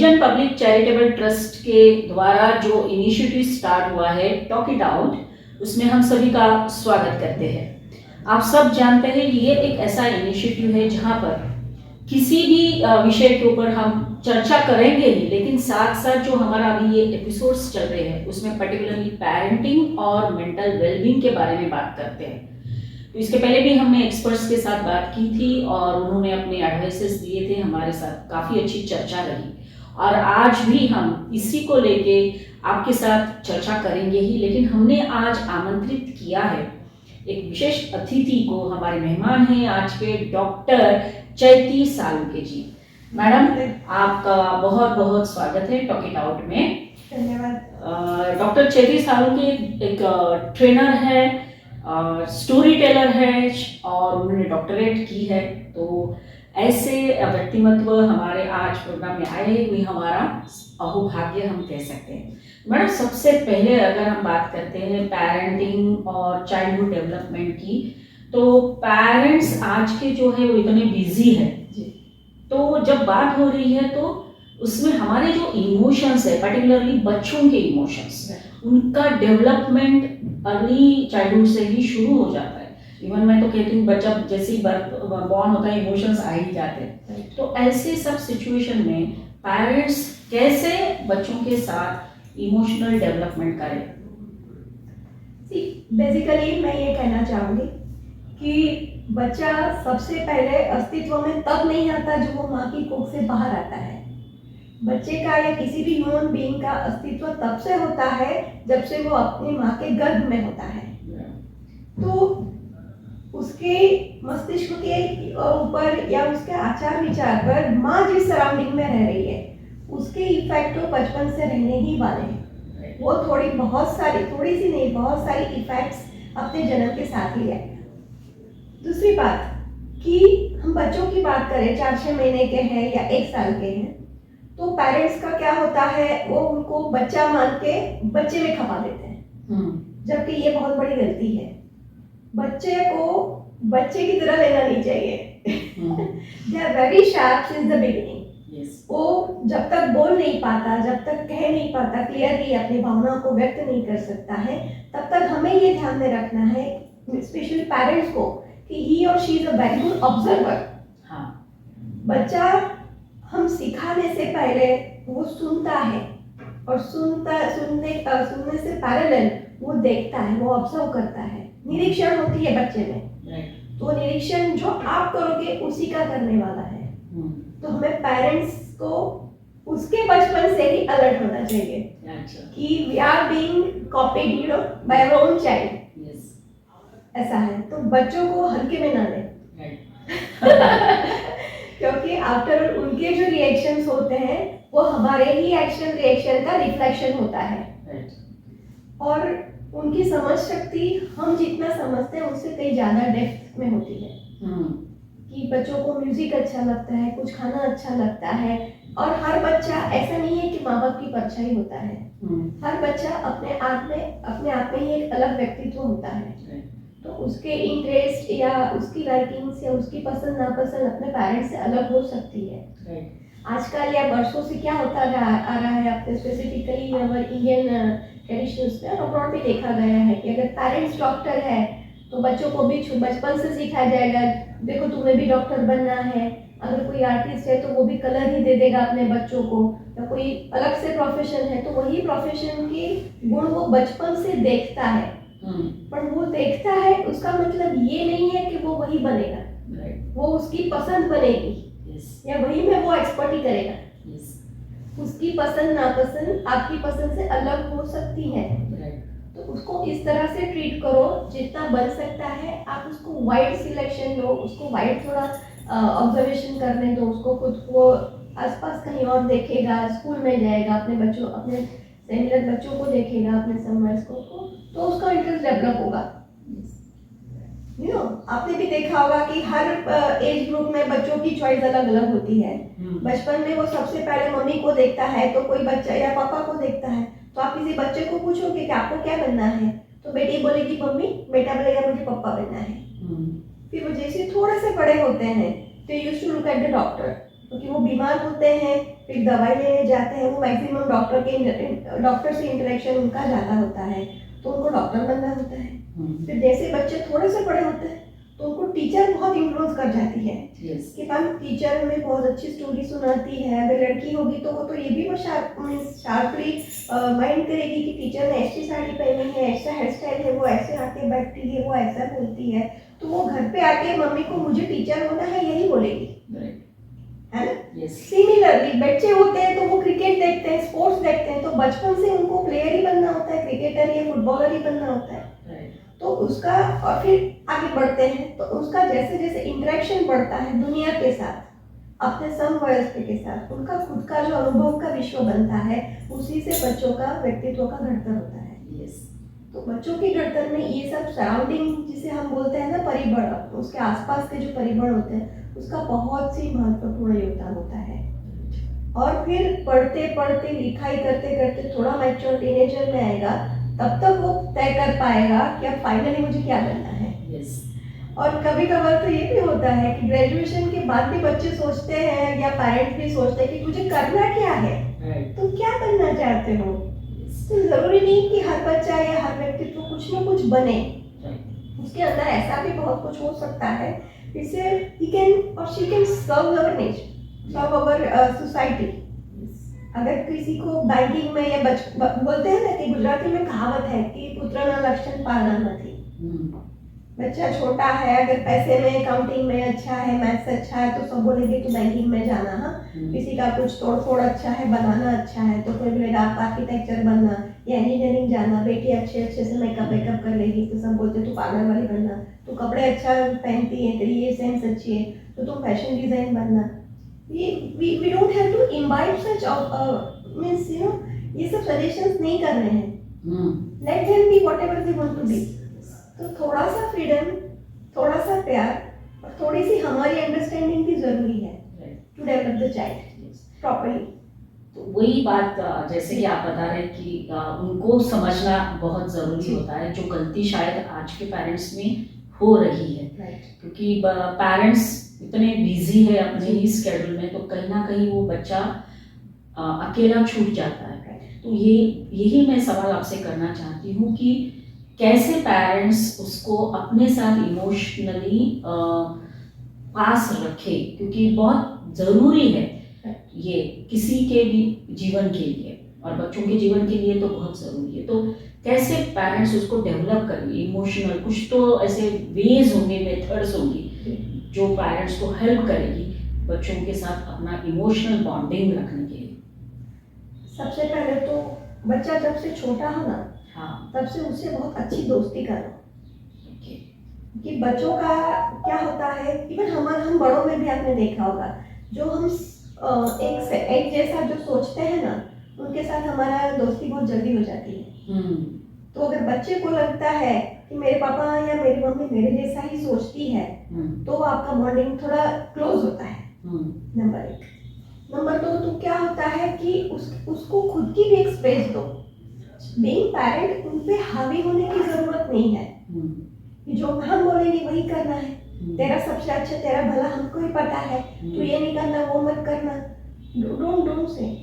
Vision public charitable trust के द्वारा जो इनिशिएटिव स्टार्ट हुआ है टॉक इट आउट, उसमें हम सभी का स्वागत करते हैं। आप सब जानते हैं ये एक ऐसा इनिशिएटिव है जहां पर किसी भी विषय के ऊपर हम चर्चा करेंगे ही, लेकिन साथ साथ जो हमारा अभी ये एपिसोड्स चल रहे हैं उसमें पर्टिकुलरली पेरेंटिंग और मेंटल वेलबींग के बारे में बात करते हैं। तो इसके पहले भी हमने एक्सपर्ट्स के साथ बात की थी और उन्होंने अपने एडवाइसेस दिए थे, हमारे साथ काफ़ी अच्छी चर्चा रही और आज भी हम इसी को लेके आपके साथ चर्चा करेंगे ही। लेकिन हमने आज आमंत्रित किया है एक विशेष अतिथि को, हमारे मेहमान हैं आज के डॉक्टर चैती सालुंके जी। मैडम, आपका बहुत बहुत स्वागत है टॉक इट आउट में। धन्यवाद। डॉक्टर चैती सालुंके एक ट्रेनर है, स्टोरी टेलर है और उन्होंने डॉक्टरेट की है। तो ऐसे व्यक्तिमत्व हमारे आज प्रोग्राम में आए हुए हमारा अहोभाग्य हम कह सकते हैं। मैडम, सबसे पहले अगर हम बात करते हैं पेरेंटिंग और चाइल्डहुड डेवलपमेंट की, तो पेरेंट्स आज के जो है वो इतने बिजी है, तो जब बात हो रही है तो उसमें हमारे जो इमोशंस है, पर्टिकुलरली बच्चों के इमोशंस, उनका डेवलपमेंट अर्ली चाइल्डहुड से ही शुरू हो जाता है। इवन मैं तो कहती हूँ बच्चा जैसे ही बॉर्न होता है इमोशंस आ ही जाते हैं। तो ऐसे सब सिचुएशन में पेरेंट्स कैसे बच्चों के साथ इमोशनल डेवलपमेंट करें? बेसिकली मैं ये कहना चाहूँगी कि बच्चा सबसे पहले अस्तित्व में तब नहीं आता जब वो माँ की कोख से बाहर आता है। बच्चे का या किसी भी ह्यूमन बीइंग का अस्तित्व तब से होता है जब से वो अपनी माँ के गर्भ में होता है। तो उसके मस्तिष्क के ऊपर या उसके आचार विचार पर माँ जिस सराउंडिंग में रह रही है उसके इफेक्ट तो बचपन से रहने ही वाले हैं। वो थोड़ी सी नहीं, बहुत सारी इफेक्ट्स अपने जन्म के साथ ही है। दूसरी बात कि हम बच्चों की बात करें, 4-6 महीने के हैं या 1 साल के हैं, तो पेरेंट्स का क्या होता है, वो उनको बच्चा मान के बच्चे में खपा देते हैं, जबकि ये बहुत बड़ी गलती है। बच्चे को बच्चे की तरह लेना नहीं चाहिए। They are very sharp since the beginning. वो जब तक बोल नहीं पाता, जब तक कह नहीं पाता क्लियरली, अपनी भावनाओं को व्यक्त नहीं कर सकता है, तब तक हमें ये ध्यान में रखना है, स्पेशली पेरेंट्स को, कि he or she is a very good observer. बच्चा हम सिखाने से पहले वो सुनता है और सुनने से पैरेलल वो देखता है, वो ऑब्जर्व करता है, निरीक्षण होती है बच्चे में। तो निरीक्षण जो आप करोगे उसी का करने वाला है। तो हमें पेरेंट्स को उसके बचपन से ही अलर्ट होना चाहिए कि we are being copied by our own child. ऐसा है, तो बच्चों को हल्के में ना लें। क्योंकि आफ्टर उनके जो रिएक्शंस होते हैं वो हमारे ही एक्शन रिएक्शन का रिफ्लेक्शन होता है। और उनकी समझ शक्ति हम जितना समझते हैं उससे कहीं ज्यादा डेप्थ में होती है। कि बच्चों को म्यूजिक अच्छा लगता है, कुछ खाना अच्छा लगता है, और हर बच्चा ऐसा नहीं है कि माँ बाप की परछाई होता है। हर बच्चा अपने आप में ही एक अलग व्यक्तित्व होता है। तो उसके इंटरेस्ट या उसकी लाइकिंग्स या उसकी पसंद नापसंद अपने पेरेंट्स से अलग हो सकती है। आजकल या वर्षों से क्या होता आ रहा है, अपने स्पेसिफिकली इंडियन ट्रेडिशंस में और अब्रॉड भी देखा गया है कि अगर पेरेंट्स डॉक्टर है तो बच्चों को भी बचपन से सिखाया जाएगा, देखो तुम्हें भी डॉक्टर बनना है। अगर कोई आर्टिस्ट है तो वो भी कलर ही दे देगा अपने बच्चों को, या कोई अलग से प्रोफेशन है तो वही प्रोफेशन के गुण वो बचपन से देखता है। पर वो देखता है उसका मतलब ये नहीं है कि वो वही बनेगा। वो उसकी पसंद बनेगी या वही में वो एक्सपर्टी करेगा। उसकी पसंद नापसंद आपकी पसंद से अलग हो सकती है। तो उसको इस तरह से ट्रीट करो जितना बन सकता है। आप उसको वाइड सिलेक्शन दो, उसको वाइड थोड़ा ऑब्जर्वेशन करने दो, उसको खुद को आसपास कहीं और देखेगा, स्कूल में जाएगा, अपने सिमिलर बच्चों को देखेगा, अपने समवर्स को, तो उसका इंटरेस्ट डेवलप होगा। आपने भी देखा होगा कि हर एज ग्रुप में बच्चों की चॉइस अलग अलग होती है। बचपन में वो सबसे पहले मम्मी को देखता है, तो कोई बच्चा या पापा को देखता है। तो आप किसी बच्चे को पूछोगे कि आपको क्या बनना है, तो बेटी बोलेगी मम्मी, बेटा बोलेगा मुझे पापा बनना है। फिर वो जैसे थोड़े से बड़े होते हैं तो used to look at the doctor, क्योंकि वो बीमार होते हैं फिर दवाई लेने जाते हैं, वो मैक्सिमम डॉक्टर से इंटरेक्शन उनका ज़्यादा होता है, तो उनको डॉक्टर बनना होता है। फिर जैसे बच्चे थोड़े से बड़े होते हैं तो उनको टीचर बहुत इन्फ्लुएंस कर जाती है कि मैम टीचर हमें बहुत अच्छी स्टोरी सुनाती है। अगर लड़की होगी तो वो तो ये भी वो शार्पली माइंड करेगी कि टीचर ने ऐसी साड़ी पहनी है, ऐसा हेयर स्टाइल है, वो ऐसे आके बैठती है, वो ऐसा बोलती है, तो वो घर पे आके मम्मी को मुझे टीचर होना है यही बोलेगी, है ना। सिमिलरली बच्चे होते हैं तो वो क्रिकेट देखते हैं, स्पोर्ट्स देखते हैं, तो बचपन से उनको प्लेयर ही बनना होता है, क्रिकेटर या फुटबॉलर ही बनना होता है। तो उसका और फिर आगे बढ़ते हैं तो उसका जैसे जैसे इंटरेक्शन बढ़ता है दुनिया के साथ, अपने समवयस्क के साथ, उनका खुद का जो अनुभव का विश्व बनता है, उसी से बच्चों का व्यक्तित्व का घड़तर होता है। तो बच्चों के घड़तर में ये सब सराउंडिंग जिसे हम बोलते हैं ना परिबल, उसके आसपास के जो परिबल होते हैं उसका बहुत ही महत्वपूर्ण योगदान होता है। और फिर पढ़ते पढ़ते लिखाई करते करते थोड़ा मैच्योर टीनेजर में आएगा, तब तक वो तय कर पाएगा कि अब फाइनली मुझे क्या करना है। और कभी कभार तो ये भी होता है कि ग्रेजुएशन के बाद भी बच्चे सोचते हैं या पेरेंट्स भी सोचते हैं कि मुझे करना क्या है, तुम क्या बनना चाहते हो। तो जरूरी नहीं कि हर बच्चा या हर व्यक्तित्व कुछ ना कुछ बने, उसके अंदर ऐसा भी बहुत कुछ हो सकता है जिससे he can or she can serve our nation, serve our society। अगर किसी को बैंकिंग में या बोलते हैं ना कि गुजराती में कहावत है कि पुत्र न लक्षण पालना નથી। बच्चा छोटा है, अगर पैसे में अकाउंटिंग में अच्छा है, मैथ्स अच्छा है, तो सब बोलेंगे कि बैंकिंग में जाना। हाँ, किसी का कुछ तोड़ फोड़ अच्छा है, बनाना अच्छा है, तो कोई बोलेगा आप आर्किटेक्चर बनना या इंजीनियरिंग जाना। बेटी अच्छे अच्छे से मेकअप वेकअप कर लेगी तो सब बोलते तू पार्लर वाली बनना। तो कपड़े अच्छा पहनती है, तेरी ये सेंस अच्छी है, तो तुम फैशन डिजाइन बनना। we don't have to imbibe such means ये सब सजेशंस नहीं कर रहे हैं। let them be whatever they want to be। तो थोड़ा सा फ्रीडम, थोड़ा सा प्यार और थोड़ी सी हमारी अंडरस्टैंडिंग भी जरूरी है to develop the child properly. तो वही बात जैसे कि आप बता रहे हैं कि उनको समझना बहुत ज़रूरी होता है, जो गलती शायद आज के पेरेंट्स में हो रही है। क्योंकि पेरेंट्स इतने बिजी है अपने ही स्केड्यूल में, तो कहीं ना कहीं वो बच्चा अकेला छूट जाता है। तो यही मैं सवाल आपसे करना चाहती हूँ कि कैसे पेरेंट्स उसको अपने साथ इमोशनली पास रखे, क्योंकि बहुत ज़रूरी है ये किसी के भी जीवन के लिए और बच्चों के जीवन के लिए तो बहुत ज़रूरी है। तो कैसे पेरेंट्स उसको डेवलप करेंगे इमोशनल, कुछ तो ऐसे वेज होंगे, मेथड्स होंगी जो पेरेंट्स को हेल्प करेगी बच्चों के साथ अपना इमोशनल बॉन्डिंग रखने के लिए। सबसे पहले तो बच्चा जब से छोटा हो ना, हाँ, तब से उससे बहुत अच्छी दोस्ती करो। कि बच्चों का क्या होता है, इवन हम बड़ों में भी आपने देखा होगा, जो हम एक जैसा जो सोचते हैं ना, उनके साथ हमारा दोस्ती बहुत जल्दी हो जाती है। तो अगर बच्चे को लगता है कि मेरे पापा या मेरी मम्मी मेरे जैसा ही सोचती है, तो आपका बॉन्डिंग थोड़ा क्लोज होता है। नंबर 1। नंबर 2 तो क्या होता है कि उसको खुद की भी एक स्पेस दो। बीइंग पेरेंट उन पे हावी होने की जरूरत नहीं है कि जो हम बोलेंगे वही करना है, तेरा सबसे अच्छा, तेरा भला हमको ही पता है, तू ये नहीं करना, वो मत करना। डोंट से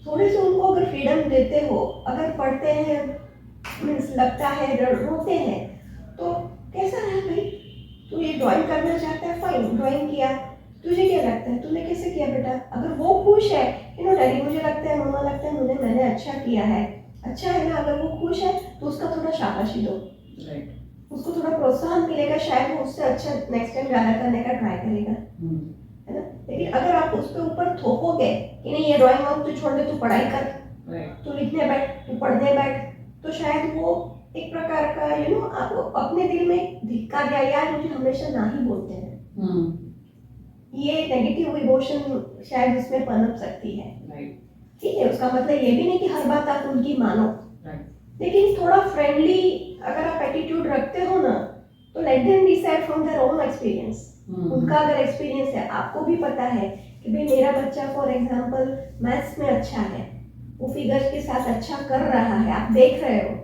थोड़े से उनको अगर फ्रीडम देते हो, अगर पढ़ते हैं मीन्स लगता है, रोते हैं, तो कैसा है भाई, तू ये ड्राइंग करना चाहता है, फाइन ड्राइंग किया, तुझे क्या लगता है तूने कैसे किया बेटा। अगर वो खुश है, डैडी मुझे लगता है, मम्मा लगता है मैंने अच्छा किया है, अच्छा है ना, अगर वो खुश है तो उसका थोड़ा शाबाशी दो, उसको थोड़ा प्रोत्साहन मिलेगा, शायद वो उससे अच्छा नेक्स्ट टाइम ज़्यादा करने का ट्राई करेगा, है ना। लेकिन अगर आप उस पर ऊपर थोपोगे कि नहीं ये ड्राइंग वर्क तू छोड़ दे, तू पढ़ाई कर, तू लिखने बैठ, तू पढ़ने बैठ, तो शायद वो एक प्रकार का आप अपने दिल में धिक्कार या यार मुझे हमेशा ना ही बोलते हैं, ये नेगेटिव इमोशन शायद उसमें पनप सकती है। ठीक है, उसका मतलब ये भी नहीं कि हर बात आप उनकी मानो, लेकिन थोड़ा फ्रेंडली अगर आप एटीट्यूड रखते हो ना, तो let them decide from their own experience. उनका अगर एक्सपीरियंस है, आपको भी पता है कि भाई मेरा बच्चा फॉर एग्जांपल मैथ्स में अच्छा है, वो फिगर्स के साथ अच्छा कर रहा है, आप देख रहे हो,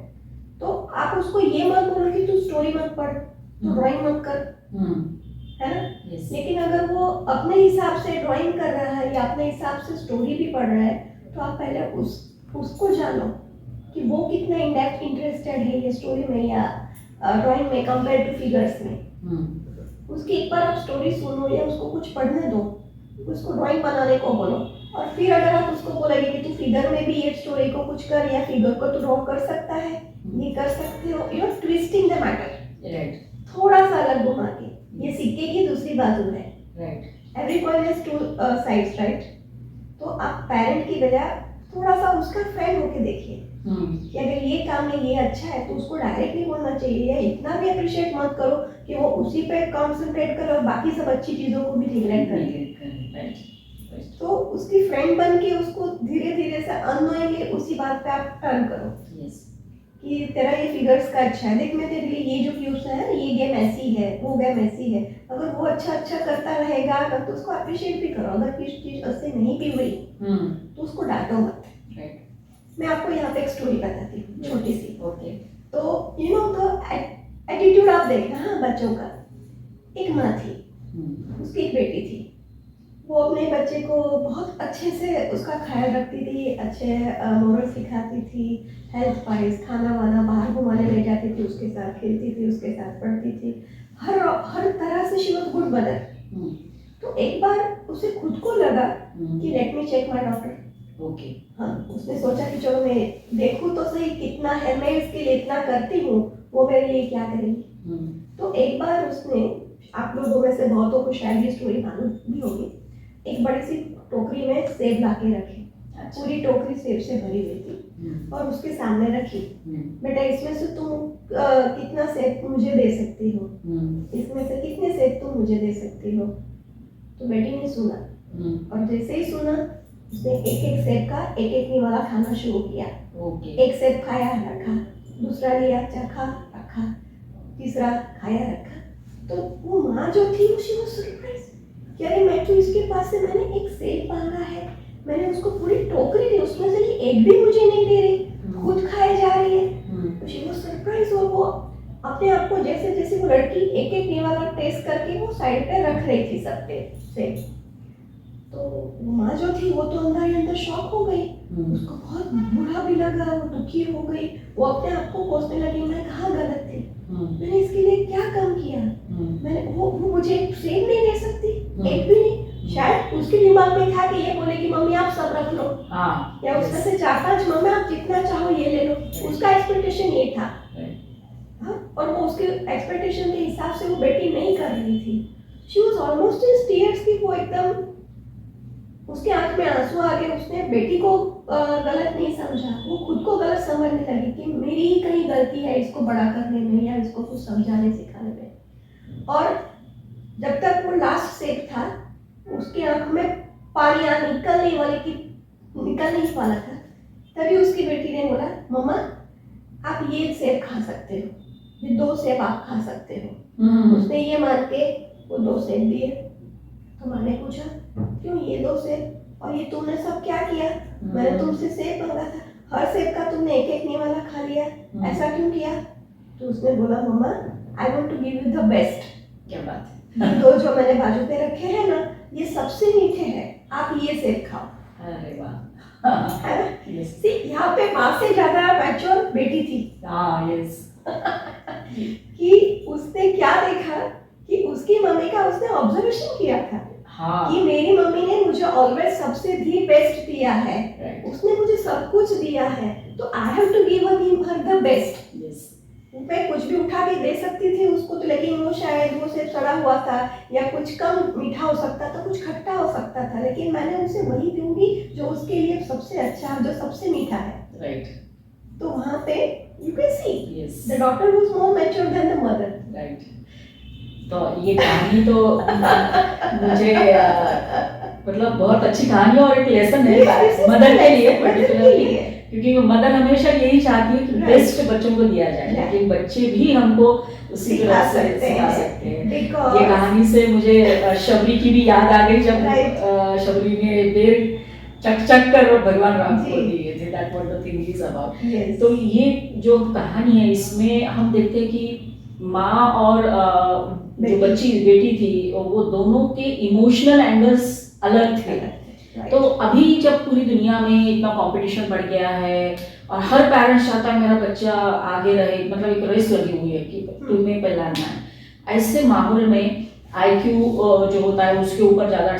तो आप उसको ये मत बोलो कि तू स्टोरी मत पढ़, तू ड्राइंग मत कर, है ना। Yes. लेकिन अगर वो अपने हिसाब से ड्राइंग कर रहा है या अपने हिसाब से स्टोरी भी पढ़ रहा है, तो आप पहले उसको जानो कि वो कितना इन डेप्थ इंटरेस्टेड है ये स्टोरी में या ड्राइंग में कंपेयर टू फिगर्स में। उसकी एक बार आप स्टोरी सुनो या उसको कुछ पढ़ने दो, उसको ड्राइंग बनाने को बोलो, और फिर अगर आप उसको बोलेंगे कि तू फिगर में भी ये स्टोरी को कुछ कर या फिगर को तू ड्रॉ कर सकता है, ये कर सकते हो, you are twisting the matter, थोड़ा सा अलग घुमा के। ये सिक्के की दूसरी बाजू है, every coin has two sides, right. तो आप पेरेंट की बजाय थोड़ा सा उसका फ्रेंड होके देखिए कि अगर ये काम में ये अच्छा है तो उसको डायरेक्टली बोलना चाहिए, या इतना भी अप्रिशिएट मत करो कि वो उसी पे कंसंट्रेट करे और बाकी सब अच्छी चीजों को भी निग्लेक्ट करे। तो उसकी फ्रेंड बन के उसको धीरे धीरे से अननोइंगली उसी बात पे आप टर्न करो कि तेरा ये फिगर्स का अच्छा है, देख मैं तेरे लिए ये जो क्यूब्स है, ये गेम ऐसी है, वो गेम ऐसी है। अगर वो अच्छा करता रहेगा तो उसको अप्रिशिएट भी करो। अगर किसी चीज उससे नहीं भी हुई तो उसको डांटो मत। मैं आपको यहाँ पे एक स्टोरी बताती हूँ छोटी सी। तो यू नो द एटीट्यूड आप देखना हाँ बच्चों का। एक माँ थी, उसकी एक बेटी थी, वो अपने बच्चे को बहुत अच्छे से उसका ख्याल रखती थी, अच्छे मोरल सिखाती थी, हेल्थ वाइज, खाना वाना बाहर घुमाने ले जाती थी, उसके साथ खेलती थी, उसके साथ पढ़ती थी, हर तरह से शी वाज गुड मदर। तो एक बार उसे खुद को लगा कि let me check my daughter. हाँ, उसने सोचा कि चलो मैं देखूं तो सही कितना है, मैं इसके लिए इतना करती हूँ, वो मेरे लिए क्या करेंगी। तो एक बार उसने, आप लोगों में से बहुतों को शायद ये स्टोरी मालूम भी होगी, एक बड़ी सी टोकरी में सेब लाके रखे, पूरी टोकरी सेब से भरी हुई थी और उसके सामने रखी, बेटा इसमें से तुम कितना सेब मुझे दे सकती हो, इसमें से कितने सेब तुम मुझे दे सकती हो। तो बेटी ने सुना और जैसे ही सुना उसने एक एक सेब का एक एक निवाला खाना शुरू किया। एक सेब खाया रखा, दूसरा लिया चखा रखा, तीसरा खाया रखा। तो वो माँ जो थी शी वाज सरप्राइज कि अरे मैं तो इसके पास से मैंने एक सेब मांगा है, मैंने उसको पूरी टोकरी दी, उसमें से ये एक भी मुझे नहीं दे रही, खुद खाए जा रही है। She was surprise. और वो अपने आप को जैसे जैसे वो लड़की एक एक निवाला टेस्ट करके वो साइड पे रख रही थी सब सेब, तो माँ जो थी वो तो अंदर ही अंदर शॉक हो गई, उसको बहुत बुरा भी लगा, वो दुखी हो गई, वो अपने आप को कोसने लगी मैं कहाँ गलत थी, मैंने इसके लिए क्या काम किया, मैंने वो मुझे सेब नहीं दे सकती, एक भी नहीं। शायद उसके दिमाग में था कि ये बोलेगी मम्मी आप सब रख लो, या उसमें से 4-5 मम्मी आप जितना चाहो ये ले लो, उसका एक्सपेक्टेशन ये था। और वो उसके एक्सपेक्टेशन के हिसाब से वो बेटी नहीं कर रही थी। She was almost in tears की, वो एकदम उसके आंख में आंसू आ गए। उसने बेटी को गलत नहीं समझा, वो खुद को गलत समझने लगी कि मेरी ही कहीं गलती है इसको बड़ा करने में या इसको कुछ समझाने सिखाने में। और जब तक वो लास्ट सेब था उसकी आंख में पानी निकलने वाला था, तभी उसकी बेटी ने बोला मम्मा आप ये सेब खा सकते हो, ये 2 सेब आप खा सकते हो। उसने ये मान के वो 2 सेब दिए। तो माँ ने पूछा क्यों ये 2 सेब और ये तुमने सब क्या किया, मैंने तुमसे सेब मांगा था, हर सेब का तुमने एक एक निवाला खा लिया, ऐसा क्यों किया। तो उसने बोला मम्मा I want to give you the best. क्या बात है, ये 2 जो मैंने बाजू पे रखे हैं ना ये सबसे मीठे हैं, आप ये सेब खाओ। अरे वाह, है ना। यहाँ पे माँ से ज्यादा मैच्योर बेटी थी। कि उसने क्या देखा कि उसकी मम्मी का उसने ऑब्जर्वेशन किया था कि मेरी मम्मी ने मुझे ऑलवेज सबसे दी बेस्ट दिया है, उसने मुझे सब कुछ दिया है, तो I have to give her the best. मैं कुछ भी उठा के दे सकती थी उसको तो, लेकिन वो शायद वो सिर्फ सड़ा हुआ था या कुछ कम मीठा हो सकता था, कुछ खट्टा हो सकता था, लेकिन मैंने उसे वही दूंगी जो उसके लिए सबसे अच्छा, जो सबसे मीठा है। तो वहाँ पे you can see the daughter was more mature than the mother. तो ये कहानी तो मुझे मतलब बहुत अच्छी कहानी और एक लेसन है मदर के लिए पर्टिकुलरली, क्योंकि मदर हमेशा यही चाहती है कि बेस्ट बच्चों को दिया जाए, लेकिन बच्चे भी हमको उसी तरह से सिखा सकते हैं। ये कहानी से मुझे शबरी की भी याद आ गई, जब शबरी ने बेर चक कर भगवान राम को दिए थे, that what the thing is about. तो ये जो कहानी है इसमें हम देखते हैं कि माँ और जो बेटी थी वो दोनों के इमोशनल एंगल्स अलग थे। तो अभी जब पूरी दुनिया में इतना कंपटीशन बढ़ गया है और हर पेरेंट्स चाहता है मेरा बच्चा आगे रहे, मतलब एक रेस लगी हुई है कि तुम्हें पहले आना है, ऐसे माहौल में आईक्यू जो होता है उसके ऊपर ज़्यादा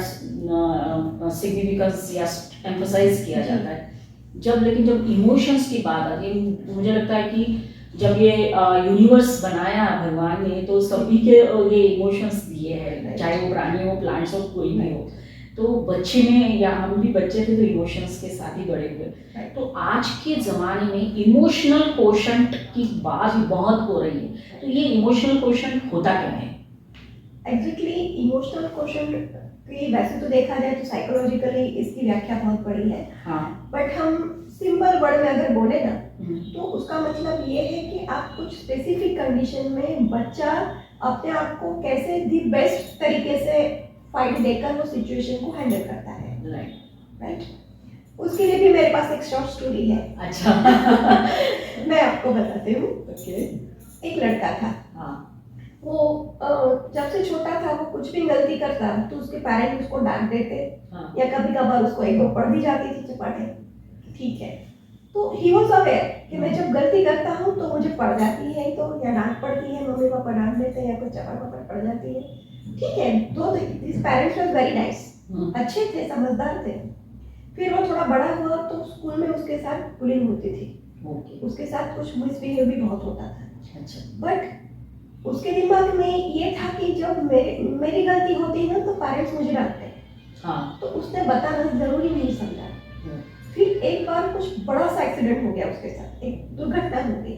सिग्निफिकेंस या एम्फसाइज किया जाता है। जब इमोशंस की बात आती है, मुझे लगता है कि जब ये यूनिवर्स बनाया भगवान ने तो सभी के ये इमोशंस दिए हैं, चाहे वो प्राणी हो, प्लांट्स हो, कोई भी हो। तो बच्चे में, या हम भी बच्चे थे तो इमोशंस के साथ ही बड़े हुए। तो आज के ज़माने में इमोशनल कोशंट की बात बहुत हो रही है, तो ये इमोशनल कोशंट होता क्या है? एग्जैक्टली इमोशनल कोशंट की वैसे तो देखा जाए तो साइकोलॉजिकली इसकी व्याख्या बहुत बड़ी है। हाँ। बट हम सिंपल वर्ड में अगर बोले ना तो उसका मतलब ये है कि आप कुछ स्पेसिफिक कंडीशन में बच्चा अपने आप को कैसे दी बेस्ट तरीके से फाइट देकर वो सिचुएशन को हैंडल करता है। राइट। उसके लिए भी मेरे पास एक शॉर्ट स्टोरी है। अच्छा। मैं आपको बताती हूँ। एक लड़का था। हाँ। वो जब से छोटा था वो कुछ भी गलती करता तो उसके पेरेंट्स उसको डांट देते। हाँ। या कभी कभार उसको एक दो पढ़ भी जाती थी चपाटे, ठीक है। तो ही वाज अवेयर कि मैं जब गलती करता हूँ तो मुझे पड़ जाती है, तो या डांट पड़ती है, मम्मी पापा डांट देते हैं या कुछ चपाट पड़ जाती है, ठीक है। तो this parents was very nice, अच्छे थे, समझदार थे। फिर वो थोड़ा बड़ा हुआ तो स्कूल में उसके साथ बुलिंग होती थी। उसके साथ कुछ मिसबिहेव भी बहुत होता था। अच्छा। बट उसके दिमाग में ये था कि जब मेरी गलती होती है ना तो पेरेंट्स मुझे डांटते हैं। हाँ। तो उसने बताना जरूरी नहीं समझा। फिर एक बार कुछ बड़ा सा एक्सीडेंट हो गया उसके साथ, एक दुर्घटना हो गई,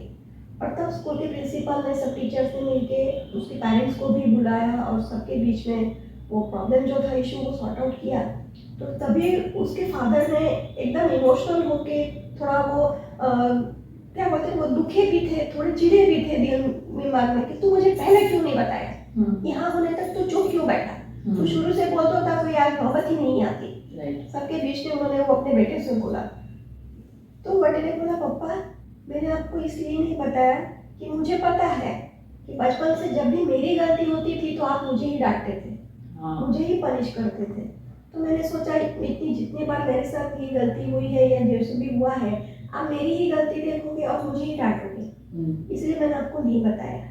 और तब स्कूल के प्रिंसिपल ने, सब टीचर्स ने मिलके उसके पेरेंट्स को भी बुलाया और सबके बीच में वो प्रॉब्लम जो था, इशू को सॉर्ट आउट किया। तो तभी उसके फादर ने एकदम इमोशनल होके थोड़ा वो क्या बोलते हैं, वो दुखे भी थे, थोड़े चिढ़े भी थे दिमाग में कि तू मुझे पहले क्यों नहीं बताया, यहाँ होने तक तू चुप क्यों बैठा, तो शुरू से बोलता था तो यार नौबत ही नहीं आती। सबके बीच में उन्होंने वो अपने बेटे से बोला, तो बेटे ने बोला पापा मैंने आपको इसलिए नहीं बताया कि मुझे पता है कि बचपन से जब भी मेरी गलती होती थी तो आप मुझे ही डांटते थे। हाँ। मुझे ही पनिश करते थे, तो मैंने सोचा इतनी जितनी बार मेरे साथ ये गलती हुई है या जैसे भी हुआ है आप मेरी ही गलती देखोगे और मुझे ही डांटोगे, इसलिए मैंने आपको नहीं बताया।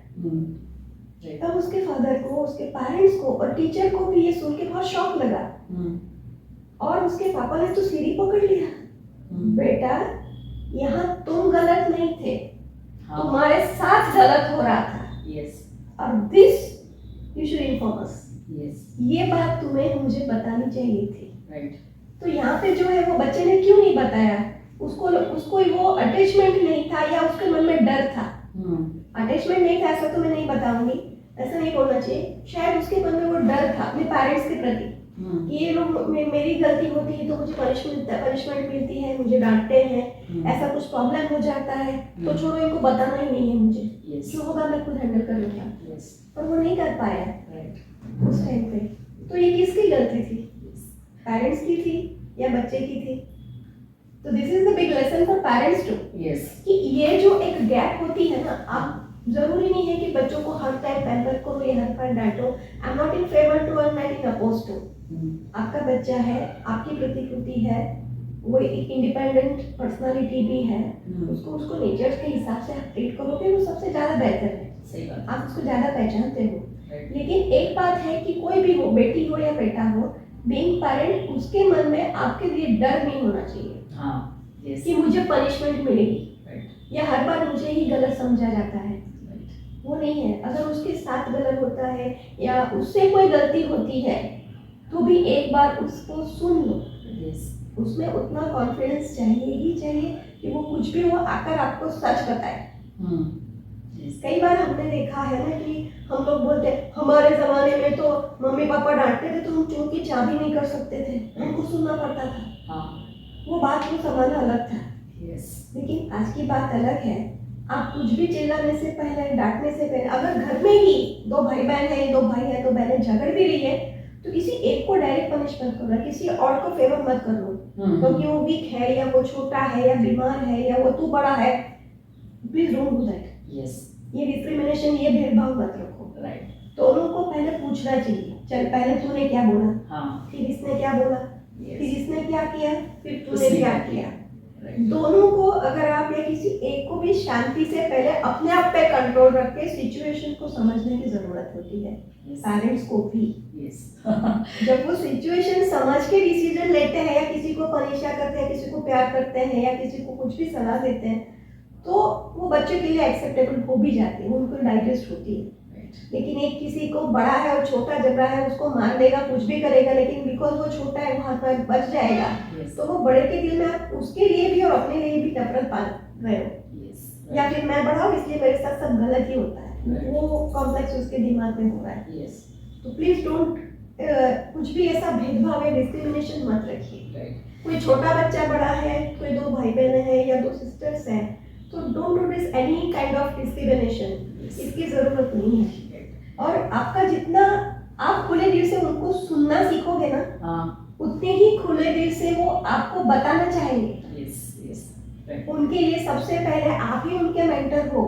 तब उसके फादर को, उसके पेरेंट्स को और टीचर को भी ये सुन के बहुत शॉक लगा, और उसके पापा ने तो सीढ़ी पकड़ लिया, बेटा यहाँ तुम गलत नहीं थे, हाँ। तुम्हारे साथ गलत हो रहा था। यस। और this you should inform us. Yes. ये बात तुम्हें मुझे बतानी चाहिए थी। राइट। तो यहाँ पे जो है वो बच्चे ने क्यों नहीं बताया, उसको वो अटैचमेंट नहीं था या उसके मन में डर था। अटैचमेंट नहीं था ऐसा तो मैं नहीं बताऊंगी, ऐसा नहीं बोलना चाहिए, शायद उसके मन में वो डर था अपने पेरेंट्स के प्रति कि ये लोग मेरी गलती होती है तो मुझे पनिशमेंट मिलती है, मुझे डांटते हैं, ऐसा कुछ प्रॉब्लम हो जाता है तो छोड़ो इनको बताना ही नहीं है मुझे, जो होगा मैं खुद हैंडल कर लूंगा। पर वो नहीं कर पाया उस टाइम पे। तो ये किसकी गलती थी, पेरेंट्स की थी या बच्चे की थी? तो this is the big lesson for parents too, कि ये जो एक गैप होती है ना, आप जरूरी नहीं है कि बच्चों को हर टाइम पैम्पर करो या हर टाइम डांटो। I am not in favour to और नॉट इन अपोज टू। आपका बच्चा है, आपकी प्रतिकृति है, वो एक इंडिपेंडेंट पर्सनालिटी भी है, उसको उसको नेचर के हिसाब से आप ट्रीट करोगे वो सबसे ज्यादा बेहतर है। सही बात। आप उसको ज्यादा पहचानते हो। लेकिन एक बात है कि कोई भी हो, बेटी हो या बेटा हो, बीइंग पेरेंट, उसके मन में आपके लिए डर नहीं होना चाहिए। हाँ, कि मुझे पनिशमेंट मिलेगी या हर बार मुझे ही गलत समझा जाता है, वो नहीं है। अगर उसके साथ गलत होता है या उससे कोई गलती होती है तो भी एक बार उसको सुन लो। उसमें उतना कॉन्फिडेंस चाहिए ही चाहिए कि वो कुछ भी हो आकर आपको सच बताए। कई बार हमने देखा है ना कि हम लोग बोलते हैं हमारे जमाने में तो मम्मी पापा डांटते थे तो हम चुन की चाबी नहीं कर सकते थे, हमको सुनना पड़ता था। वो बात वो जमाना अलग था। लेकिन आज की बात अलग है। आप कुछ भी चिल्लाने से पहले, डांटने से पहले, अगर घर में ही दो भाई बहन है, दो भाई है, दो बहनें झगड़ भी रही है तो किसी एक को डायरेक्ट पनिश मत करो, किसी और को फेवर मत करो, क्योंकि वो वीक है या वो छोटा है या बीमार है या वो तू बड़ा है। Please don't do that. Yes. ये डिस्क्रिमिनेशन, ये भेदभाव मत रखो। राइट। दोनों को पहले पूछना चाहिए, चल पहले तूने क्या बोला, हाँ। फिर इसने क्या बोला, Yes. फिर इसने क्या किया, फिर तूने उसने क्या क्या किया। Right. दोनों को, अगर आप या किसी एक को भी शांति से पहले अपने आप पे कंट्रोल रख के सिचुएशन को समझने की जरूरत होती है, पेरेंट्स को भी। Yes. जब वो सिचुएशन समझ के डिसीजन लेते हैं, या किसी को परेशान करते हैं, किसी को प्यार करते हैं, या किसी को कुछ भी सलाह देते हैं, तो वो बच्चे के लिए एक्सेप्टेबल हो भी जाती है, उनको डाइजेस्ट होती है। लेकिन एक किसी को बड़ा है और छोटा जबरा है, उसको मार देगा, कुछ भी करेगा, लेकिन बिकॉज वो छोटा है वो हाथ में बच जाएगा, तो वो बड़े के दिल में आप उसके लिए भी और अपने लिए भी नफरत पाल रहे हो। या फिर मैं बड़ा हूँ इसलिए मेरे साथ सब गलत ही होता है, वो कॉम्प्लेक्स उसके दिमाग में हो रहा है। तो प्लीज डोंट कुछ भी ऐसा भेदभाव या डिस्क्रिमिनेशन मत रखिए। कोई छोटा बच्चा बड़ा है, कोई दो भाई बहन है या दो सिस्टर्स हैं, तो don't do this any kind of discrimination, इसकी जरूरत नहीं है। और आपका जितना आप खुले दिल से उनको सुनना सीखोगे ना, उतने ही खुले दिल से वो आपको बताना चाहेंगे। उनके लिए सबसे पहले आप ही उनके मेंटर हो।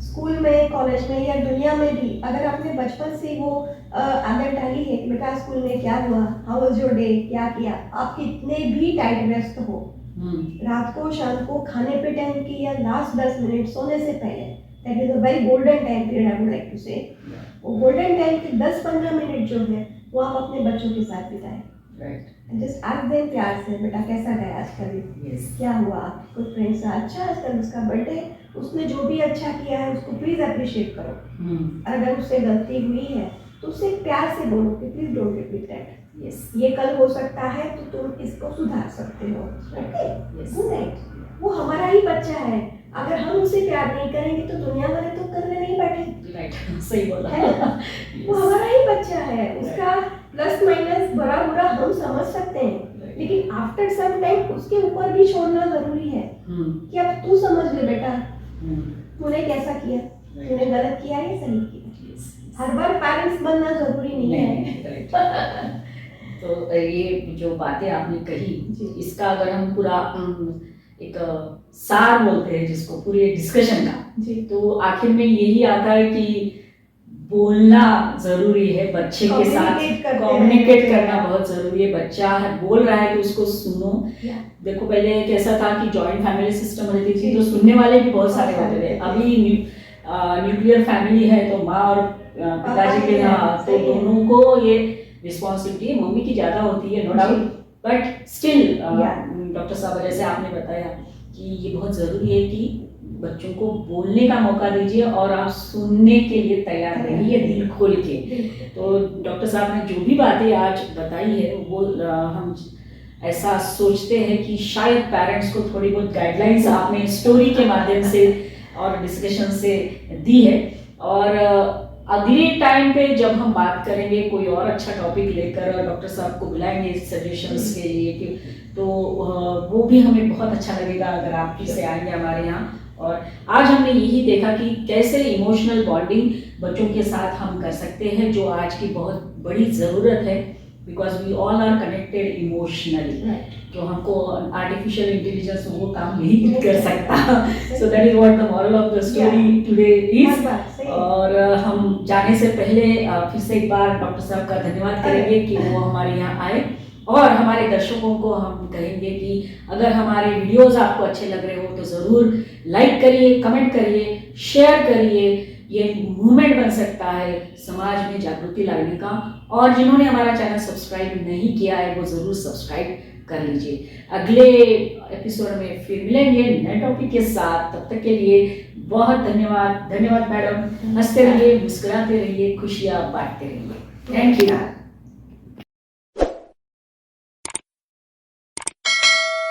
स्कूल में, कॉलेज में या दुनिया में भी अगर आपने बचपन से वो आदत डाली है कि बेटा स्कूल में क्या हुआ, हाउ वाज योर डे, क्या किया, आप कितने भी टाइट व्यस्त हो, रात को शाम को खाने पे टाइम की या लास्ट 10 मिनट सोने से पहले, that is a very golden time period, I would like to say. वो गोल्डन टाइम के 10-15 मिनट जो है वो आप अपने बच्चों के साथ बिताएं। जस्ट आस्क देम प्यार से, बेटा कैसा गया आज का दिन, क्या हुआ, कोई फ्रेंड से अच्छा आज कल उसका बर्थडे, उसने जो भी अच्छा किया है उसको प्लीज अप्रिशिएट करो। अगर उससे गलती हुई है तो उससे प्यार से बोलो कि प्लीज डोंट रिपीट दैट, ये कल हो सकता है तो तुम इसको सुधार सकते हो। ओके, वो हमारा ही बच्चा है, अगर हम उसे प्यार नहीं करेंगे तो दुनिया वाले तो करने नहीं बैठे। सही बोला है ना? वो हमारा ही बच्चा है, उसका प्लस माइनस बड़ा बुरा हम समझ सकते हैं, लेकिन आफ्टर सम टाइम उसके ऊपर भी छोड़ना जरूरी है कि अब तू समझ ले बेटा, तूने कैसा किया, तूने गलत किया या सही किया। हर बार पेरेंट्स बनना जरूरी नहीं है। तो ये जो बातें आपने कही, इसका अगर हम पूरा एक सार बोलते हैं जिसको, पूरे डिस्कशन का, तो आखिर में यही आता है कि बोलना जरूरी है, बच्चे के साथ कम्युनिकेट करना बहुत जरूरी है। बच्चा बोल रहा है तो उसको सुनो। देखो पहले कैसा था कि जॉइंट फैमिली सिस्टम रहती थी, तो सुनने वाले भी बहुत सारे होते थे। अभी न्यूक्लियर फैमिली है तो माँ और पिताजी के, तो दोनों को ये रिस्पॉन्सिबिलिटी मम्मी की ज्यादा होती है, no doubt, but still doctor साहब जैसे आपने बताया कि ये बहुत ज़रूरी है कि बच्चों को बोलने का मौका दीजिए और आप सुनने के लिए तैयार रहिए दिल खोल के। तो डॉक्टर साहब ने जो भी बातें आज बताई है वो हम ऐसा सोचते हैं कि शायद पेरेंट्स को थोड़ी बहुत गाइडलाइंस आपने स्टोरी के माध्यम से और डिस्कशन से दी है। और अगले टाइम पे जब हम बात करेंगे कोई और अच्छा टॉपिक लेकर और डॉक्टर साहब को बुलाएंगे सजेशंस के लिए कि तो वो भी हमें बहुत अच्छा लगेगा अगर आप फिर से आएंगे हमारे यहाँ। और आज हमने यही देखा कि कैसे इमोशनल बॉन्डिंग बच्चों के साथ हम कर सकते हैं, जो आज की बहुत बड़ी ज़रूरत है, because we all are connected emotionally. तो हमको आर्टिफिशियल इंटेलिजेंस वो काम नहीं कर सकता। So that is what the moral of the story today is. और हम जाने से पहले फिर से एक बार डॉक्टर साहब का धन्यवाद करेंगे कि वो हमारे यहाँ आए, और हमारे दर्शकों को हम कहेंगे कि अगर हमारे वीडियोस आपको अच्छे लग रहे हो तो ज़रूर लाइक करिए, कमेंट करिए, शेयर करिए। ये मूवमेंट बन सकता है समाज में जागृति लाने का। और जिन्होंने हमारा चैनल सब्सक्राइब नहीं किया है वो ज़रूर सब्सक्राइब कर लीजिए। अगले एपिसोड में फिर मिलेंगे नए टॉपिक के साथ। तब तक के लिए बहुत धन्यवाद। धन्यवाद मैडम। हंसते रहिए, मुस्कुराते रहिए, खुशियाँ बांटते रहिए। Thank you.